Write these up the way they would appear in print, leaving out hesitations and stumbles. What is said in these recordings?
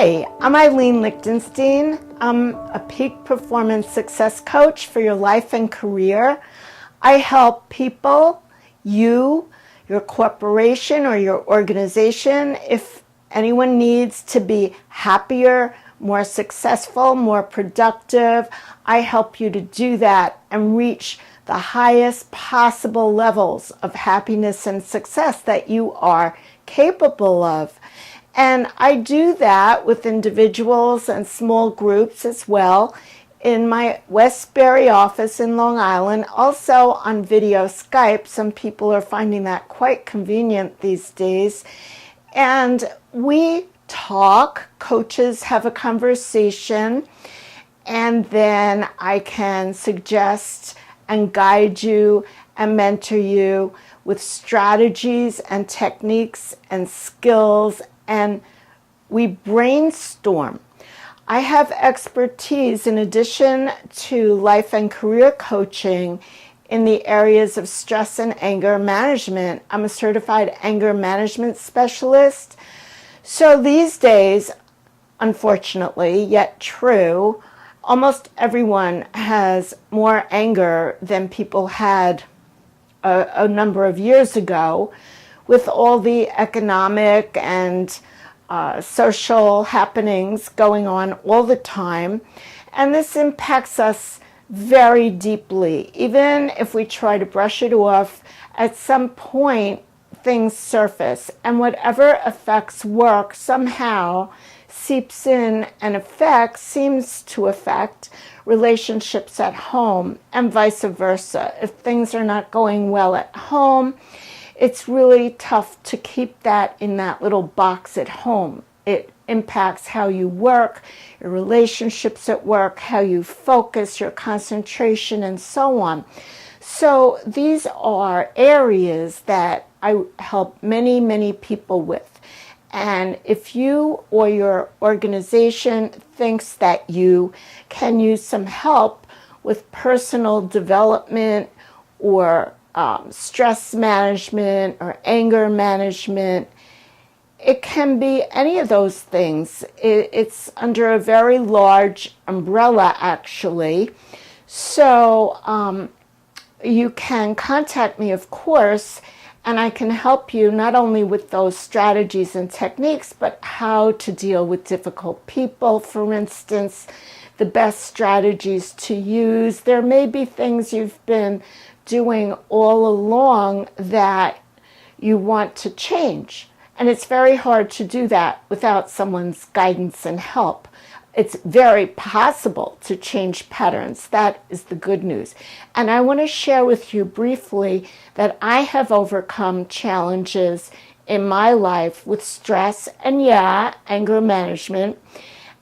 Hi, I'm Eileen Lichtenstein. I'm a peak performance success coach for your life and career. I help people, you, your corporation or your organization, if anyone needs to be happier, more successful, more productive, I help you to do that and reach the highest possible levels of happiness and success that you are capable of. And I do that with individuals and small groups as well in my Westbury office in Long Island, also on video Skype. Some people are finding that quite convenient these days. And we talk, coaches have a conversation, and then I can suggest and guide you and mentor you with strategies and techniques and skills, and we brainstorm. I have expertise in addition to life and career coaching in the areas of stress and anger management. I'm a certified anger management specialist. So these days, unfortunately, yet true, almost everyone has more anger than people had a number of years ago, with all the economic and social happenings going on all the time. And this impacts us very deeply. Even if we try to brush it off, at some point things surface, and whatever affects work somehow seeps in and seems to affect relationships at home, and vice versa. If things are not going well at home, it's really tough to keep that in that little box at home. It impacts how you work, your relationships at work, how you focus, your concentration, and so on. So these are areas that I help many, many people with. And if you or your organization thinks that you can use some help with personal development or stress management or anger management, it can be any of those things. It's under a very large umbrella, actually. So you can contact me, of course, and I can help you not only with those strategies and techniques, but how to deal with difficult people, for instance, the best strategies to use. There may be things you've been doing all along that you want to change. And it's very hard to do that without someone's guidance and help. It's very possible to change patterns. That is the good news. And I want to share with you briefly that I have overcome challenges in my life with stress and, anger management.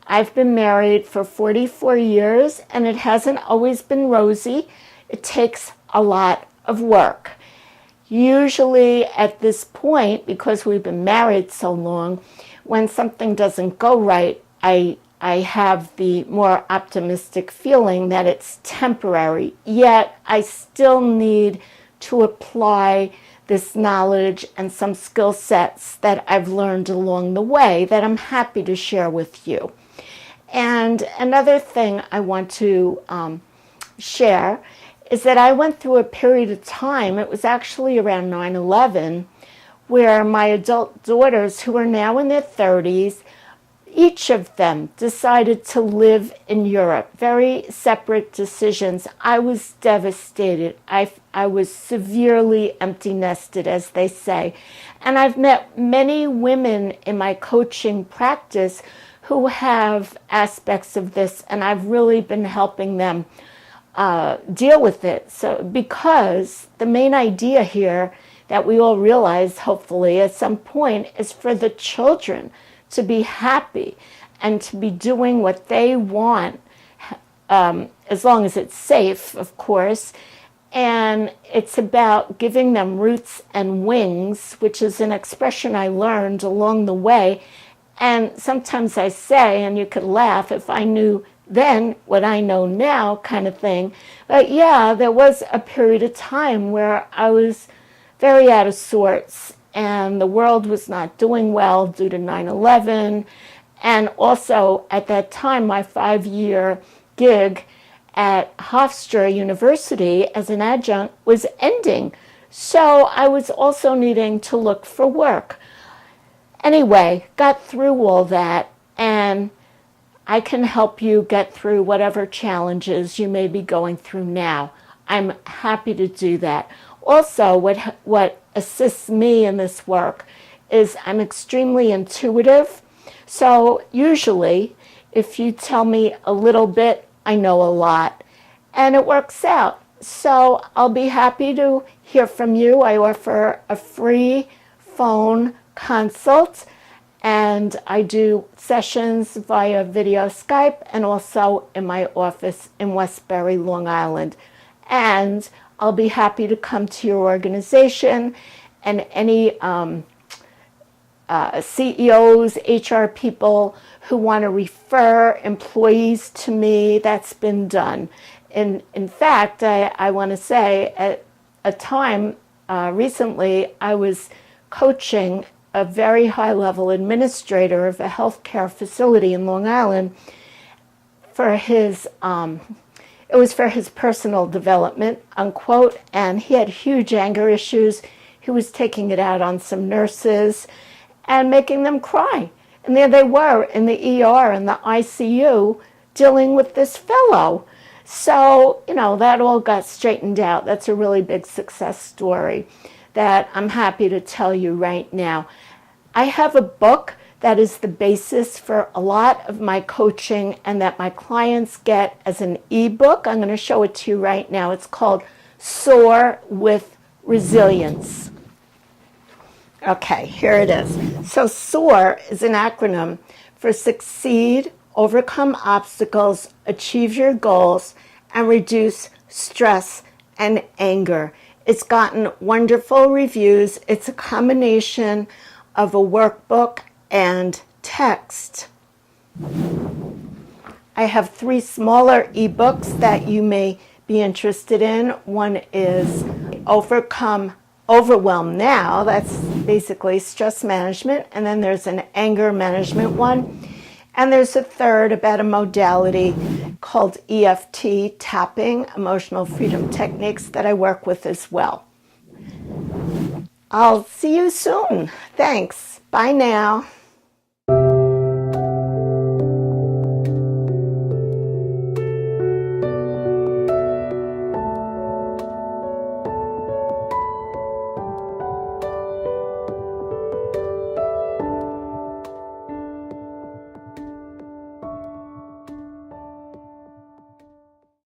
I've been married for 44 years, and it hasn't always been rosy. It takes a lot of work. Usually at this point, because we've been married so long, when something doesn't go right, I have the more optimistic feeling that it's temporary, yet I still need to apply this knowledge and some skill sets that I've learned along the way that I'm happy to share with you. And another thing I want to share is that I went through a period of time, it was actually around 9/11, where my adult daughters, who are now in their 30s, each of them decided to live in Europe. Very separate decisions. I was devastated. I was severely empty nested, as they say. And I've met many women in my coaching practice who have aspects of this, and I've really been helping them deal with it. So, because the main idea here that we all realize, hopefully, at some point, is for the children to be happy and to be doing what they want, as long as it's safe, of course. And it's about giving them roots and wings, which is an expression I learned along the way. And sometimes I say, and you could laugh, if I knew then what I know now, kind of thing. But there was a period of time where I was very out of sorts, and the world was not doing well due to 9/11, And also at that time, my 5-year gig at Hofstra University as an adjunct was ending. So I was also needing to look for work. Anyway, got through all that, and I can help you get through whatever challenges you may be going through now. I'm happy to do that. Also, what assists me in this work is I'm extremely intuitive. So usually, if you tell me a little bit, I know a lot, and it works out. So I'll be happy to hear from you. I offer a free phone consult, and I do sessions via video Skype and also in my office in Westbury, Long Island. And I'll be happy to come to your organization and any CEOs, HR people who want to refer employees to me. That's been done. In fact, I want to say at a time recently, I was coaching a very high-level administrator of a healthcare facility in Long Island for his, it was for his personal development, unquote, and he had huge anger issues. He was taking it out on some nurses and making them cry. And there they were in the ER and the ICU dealing with this fellow. So, that all got straightened out. That's a really big success story that I'm happy to tell you right now. I have a book that is the basis for a lot of my coaching and that my clients get as an ebook. I'm going to show it to you right now. It's called Soar with Resilience. Okay, here it is. So SOAR is an acronym for Succeed, Overcome Obstacles, Achieve Your Goals, and Reduce Stress and Anger. It's gotten wonderful reviews. It's a combination of a workbook and text. I have 3 smaller ebooks that you may be interested in. One is Overcome Overwhelm Now. That's basically stress management. And then there's an anger management one. And there's a third about a modality called EFT, tapping, emotional freedom techniques, that I work with as well. I'll see you soon. Thanks. Bye now.